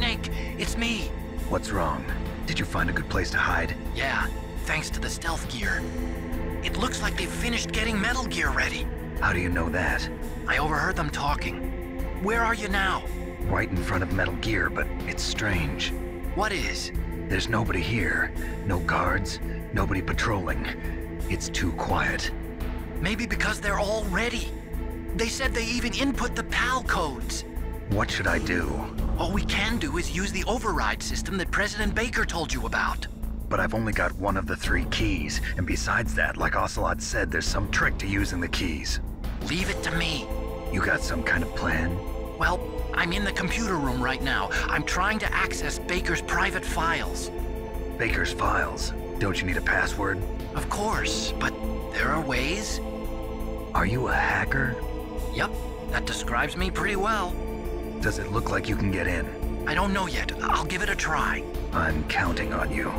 Snake, it's me. What's wrong? Did you find a good place to hide? Yeah, thanks to the stealth gear. It looks like they've finished getting Metal Gear ready. How do you know that? I overheard them talking. Where are you now? Right in front of Metal Gear, but it's strange. What is? There's nobody here. No guards, nobody patrolling. It's too quiet. Maybe because they're all ready. They said they even input the PAL codes. What should I do? All we can do is use the override system that President Baker told you about. But I've only got one of the 3 keys, and besides that, like Ocelot said, there's some trick to using the keys. Leave it to me. You got some kind of plan? Well, I'm in the computer room right now. I'm trying to access Baker's private files. Baker's files? Don't you need a password? Of course, but there are ways. Are you a hacker? Yep, that describes me pretty well. Does it look like you can get in? I don't know yet. I'll give it a try. I'm counting on you.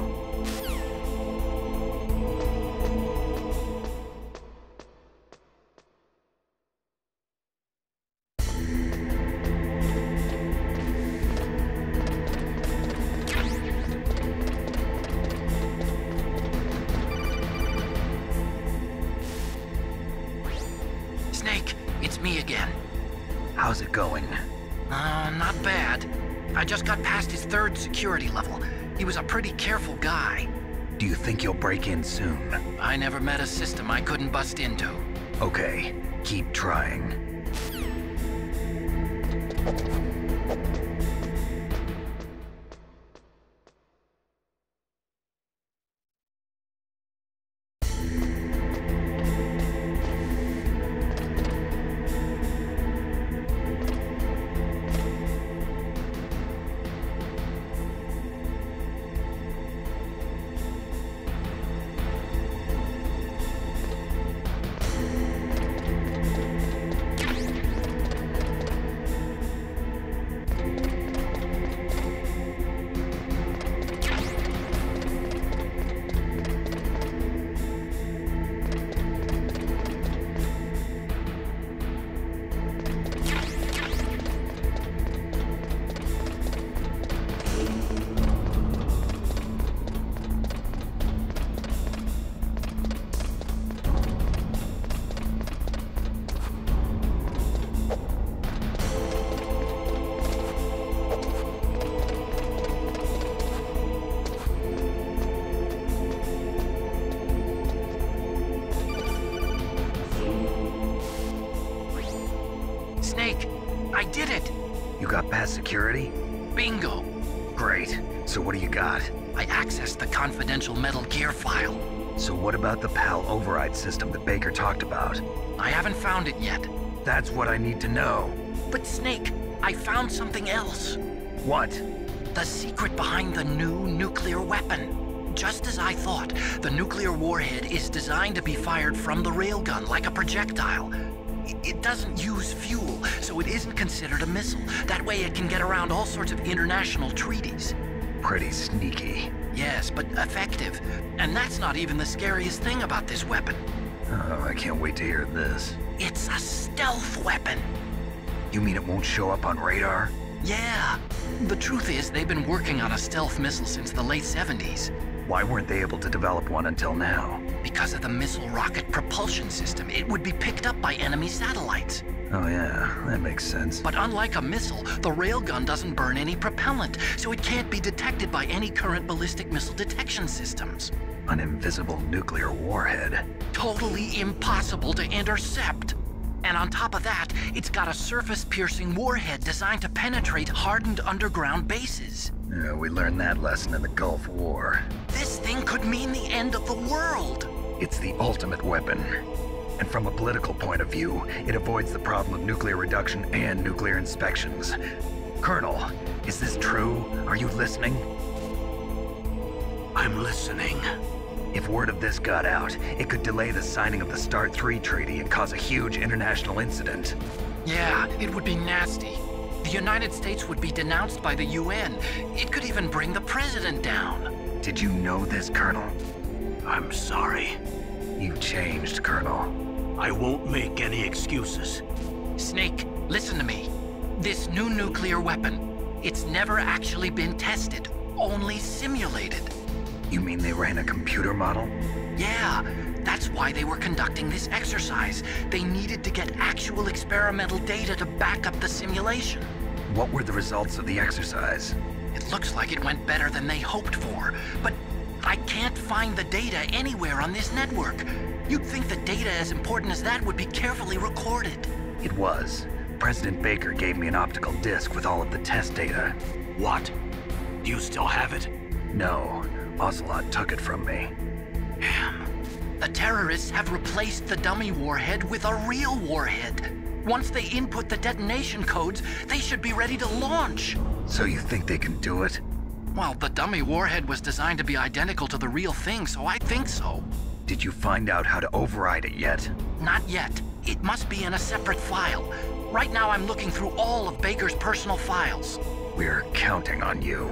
Snake, it's me again. How's it going? Not bad. I just got past his 3rd security level. He was a pretty careful guy. Do you think you'll break in soon? I never met a system I couldn't bust into. Okay, keep trying. Snake, I did it! You got past security? Bingo! Great. So what do you got? I accessed the confidential Metal Gear file. So what about the PAL override system that Baker talked about? I haven't found it yet. That's what I need to know. But Snake, I found something else. What? The secret behind the new nuclear weapon. Just as I thought, the nuclear warhead is designed to be fired from the railgun like a projectile. It doesn't use fuel, so it isn't considered a missile. That way it can get around all sorts of international treaties. Pretty sneaky. Yes, but effective. And that's not even the scariest thing about this weapon. Oh, I can't wait to hear this. It's a stealth weapon. You mean it won't show up on radar? Yeah. The truth is, they've been working on a stealth missile since the late 70s. Why weren't they able to develop one until now? Because of the missile rocket propulsion system, it would be picked up by enemy satellites. Oh yeah, that makes sense. But unlike a missile, the railgun doesn't burn any propellant, so it can't be detected by any current ballistic missile detection systems. An invisible nuclear warhead. Totally impossible to intercept. And on top of that, it's got a surface-piercing warhead designed to penetrate hardened underground bases. Yeah, we learned that lesson in the Gulf War. This thing could mean the end of the world. It's the ultimate weapon. And from a political point of view, it avoids the problem of nuclear reduction and nuclear inspections. Colonel, is this true? Are you listening? I'm listening. If word of this got out, it could delay the signing of the START 3 treaty and cause a huge international incident. Yeah, it would be nasty. The United States would be denounced by the UN. It could even bring the president down. Did you know this, Colonel? I'm sorry. You've changed, Colonel. I won't make any excuses. Snake, listen to me. This new nuclear weapon, It's never actually been tested, only simulated. You mean they ran a computer model? Yeah, that's why they were conducting this exercise. They needed to get actual experimental data to back up the simulation. What were the results of the exercise? It looks like it went better than they hoped for, but I can't find the data anywhere on this network. You'd think the data as important as that would be carefully recorded. It was. President Baker gave me an optical disc with all of the test data. What? Do you still have it? No, Ocelot took it from me. Damn. The terrorists have replaced the dummy warhead with a real warhead. Once they input the detonation codes, they should be ready to launch. So you think they can do it? Well, the dummy warhead was designed to be identical to the real thing, so I think so. Did you find out how to override it yet? Not yet. It must be in a separate file. Right now I'm looking through all of Baker's personal files. We're counting on you.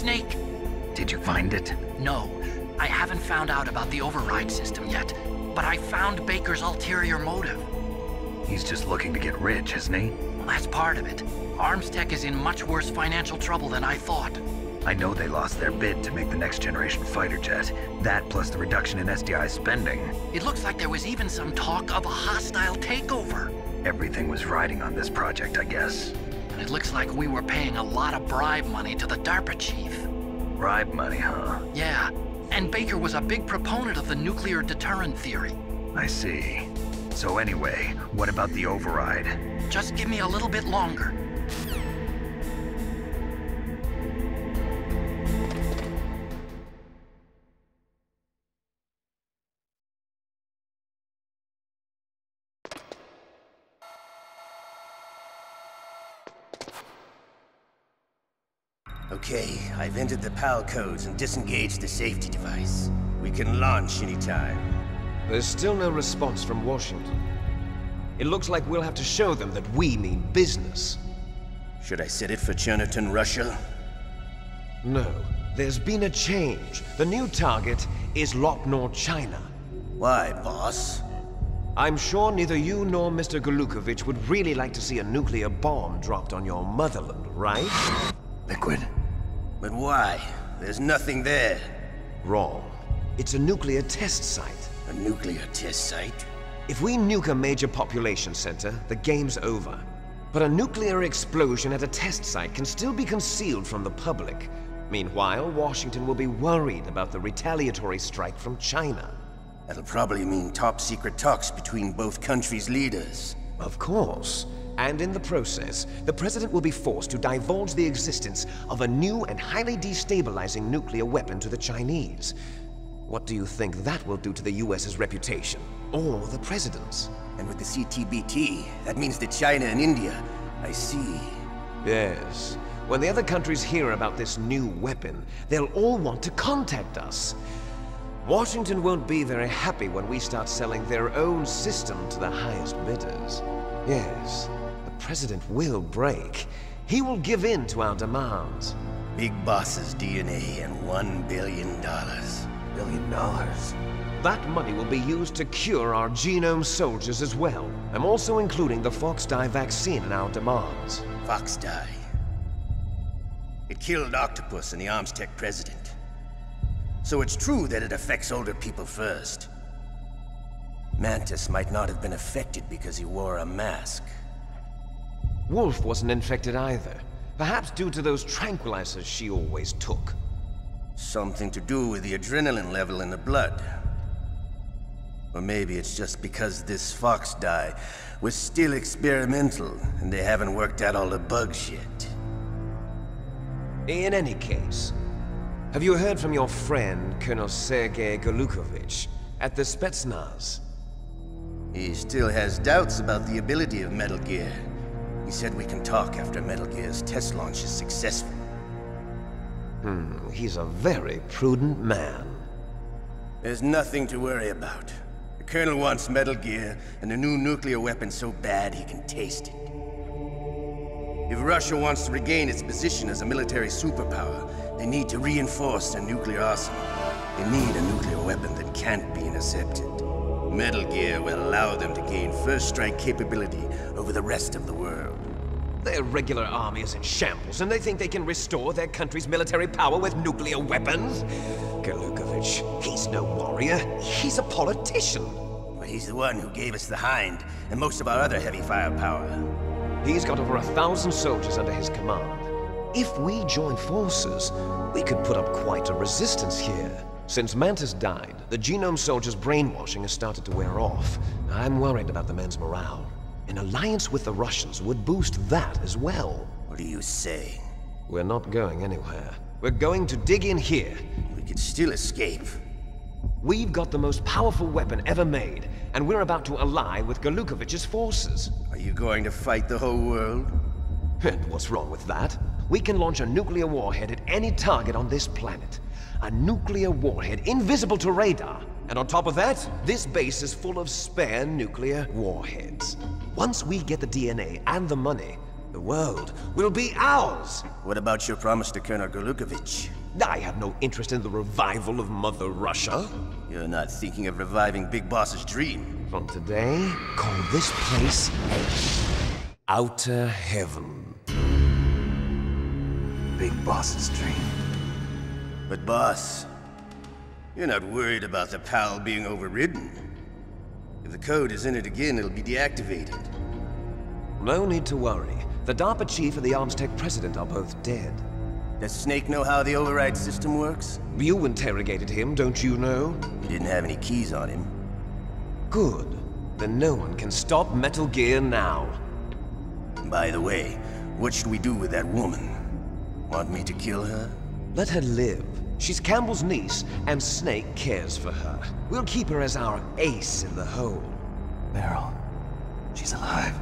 Snake? Did you find it? No, I haven't found out about the override system yet, but I found Baker's ulterior motive. He's just looking to get rich, isn't he? Well, that's part of it. Armstech is in much worse financial trouble than I thought. I know they lost their bid to make the next generation fighter jet. That plus the reduction in SDI spending. It looks like there was even some talk of a hostile takeover. Everything was riding on this project, I guess. And it looks like we were paying a lot of bribe money to the DARPA chief. Bribe money, huh? Yeah, and Baker was a big proponent of the nuclear deterrent theory. I see. So anyway, what about the override? Just give me a little bit longer. Okay, I've entered the PAL codes and disengaged the safety device. We can launch anytime. There's still no response from Washington. It looks like we'll have to show them that we mean business. Should I set it for Cherniton, Russia? No, there's been a change. The new target is Lopnor, China. Why, boss? I'm sure neither you nor Mr. Golukovich would really like to see a nuclear bomb dropped on your motherland, right? Liquid? But why? There's nothing there. Wrong. It's a nuclear test site. A nuclear test site? If we nuke a major population center, the game's over. But a nuclear explosion at a test site can still be concealed from the public. Meanwhile, Washington will be worried about the retaliatory strike from China. That'll probably mean top-secret talks between both countries' leaders. Of course. And in the process, the President will be forced to divulge the existence of a new and highly destabilizing nuclear weapon to the Chinese. What do you think that will do to the US's reputation? Or the President's? And with the CTBT, that means that China and India. I see. Yes. When the other countries hear about this new weapon, they'll all want to contact us. Washington won't be very happy when we start selling their own system to the highest bidders. Yes, the President will break. He will give in to our demands. Big Boss's DNA and $1 billion. $1 billion? That money will be used to cure our genome soldiers as well. I'm also including the Foxdie vaccine in our demands. Foxdie. It killed Octopus and the Armstech president. So it's true that it affects older people first. Mantis might not have been affected because he wore a mask. Wolf wasn't infected either. Perhaps due to those tranquilizers she always took. Something to do with the adrenaline level in the blood. Or maybe it's just because this Foxdie was still experimental and they haven't worked out all the bugs yet. In any case, have you heard from your friend, Colonel Sergei Golukovich, at the Spetsnaz? He still has doubts about the ability of Metal Gear. He said we can talk after Metal Gear's test launch is successful. He's a very prudent man. There's nothing to worry about. The Colonel wants Metal Gear and a new nuclear weapon so bad he can taste it. If Russia wants to regain its position as a military superpower, they need to reinforce their nuclear arsenal. They need a nuclear weapon that can't be intercepted. Metal Gear will allow them to gain first strike capability over the rest of the world. Their regular army is in shambles, and they think they can restore their country's military power with nuclear weapons? Golukovich, he's no warrior. He's a politician. But he's the one who gave us the Hind and most of our other heavy firepower. He's got over 1,000 soldiers under his command. If we join forces, we could put up quite a resistance here. Since Mantis died, the genome soldiers' brainwashing has started to wear off. I'm worried about the men's morale. An alliance with the Russians would boost that as well. What are you saying? We're not going anywhere. We're going to dig in here. We could still escape. We've got the most powerful weapon ever made, and we're about to ally with Golukovich's forces. Are you going to fight the whole world? And what's wrong with that? We can launch a nuclear warhead at any target on this planet. A nuclear warhead invisible to radar. And on top of that, this base is full of spare nuclear warheads. Once we get the DNA and the money, the world will be ours! What about your promise to Colonel Golukovich? I have no interest in the revival of Mother Russia. You're not thinking of reviving Big Boss's dream. From today, call this place Outer Heaven. Big Boss's dream. But boss, you're not worried about the PAL being overridden. If the code is entered again, it'll be deactivated. No need to worry. The DARPA chief and the Armstech president are both dead. Does Snake know how the override system works? You interrogated him, don't you know? He didn't have any keys on him. Good. Then no one can stop Metal Gear now. By the way, what should we do with that woman? Want me to kill her? Let her live. She's Campbell's niece, and Snake cares for her. We'll keep her as our ace in the hole. Meryl, she's alive.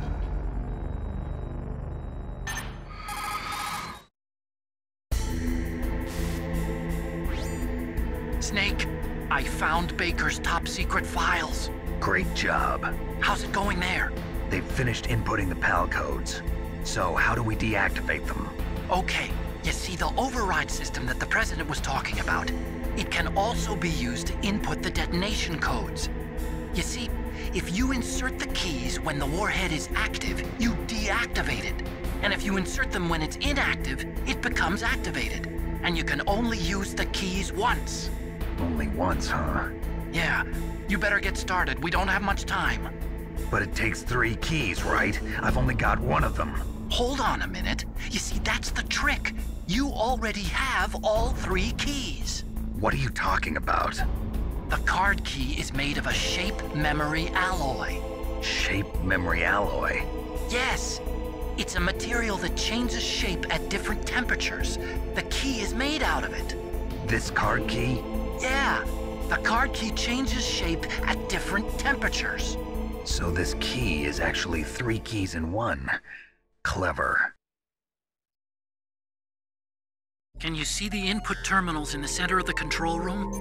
Snake, I found Baker's top-secret files. Great job. How's it going there? They've finished inputting the PAL codes. So how do we deactivate them? Okay, you see the override system that the President was talking about. It can also be used to input the detonation codes. You see, if you insert the keys when the warhead is active, you deactivate it. And if you insert them when it's inactive, it becomes activated. And you can only use the keys once. Only once, huh? Yeah, you better get started. We don't have much time. But it takes 3 keys, right? I've only got 1 of them. Hold on a minute. You see, that's the trick. You already have all 3 keys. What are you talking about? The card key is made of a shape memory alloy. Shape memory alloy? Yes. It's a material that changes shape at different temperatures. The key is made out of it. This card key? Yeah. The card key changes shape at different temperatures. So this key is actually 3 keys in 1. Clever. Can you see the input terminals in the center of the control room?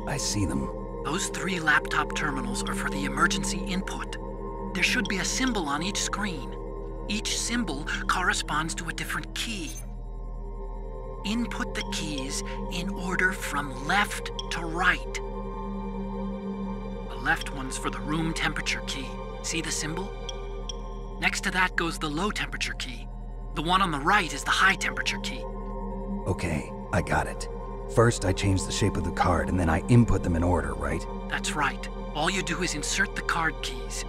I see them. Those 3 laptop terminals are for the emergency input. There should be a symbol on each screen. Each symbol corresponds to a different key. Input the keys in order from left to right. The left one's for the room temperature key. See the symbol? Next to that goes the low temperature key. The one on the right is the high temperature key. Okay, I got it. First, I change the shape of the card, and then I input them in order, right? That's right. All you do is insert the card keys.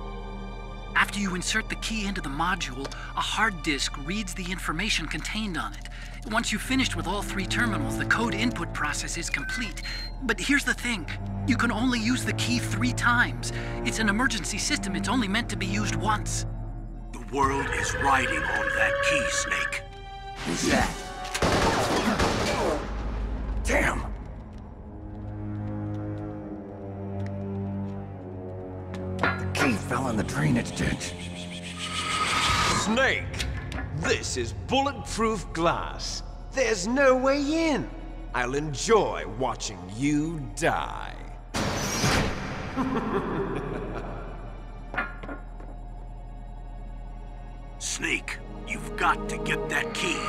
After you insert the key into the module, a hard disk reads the information contained on it. Once you've finished with all 3 terminals, the code input process is complete. But here's the thing. You can only use the key 3 times. It's an emergency system. It's only meant to be used once. The world is riding on that key, Snake. Who's that? Damn! The key fell in the drainage ditch. Snake! This is bulletproof glass. There's no way in. I'll enjoy watching you die. Snake, you've got to get that key.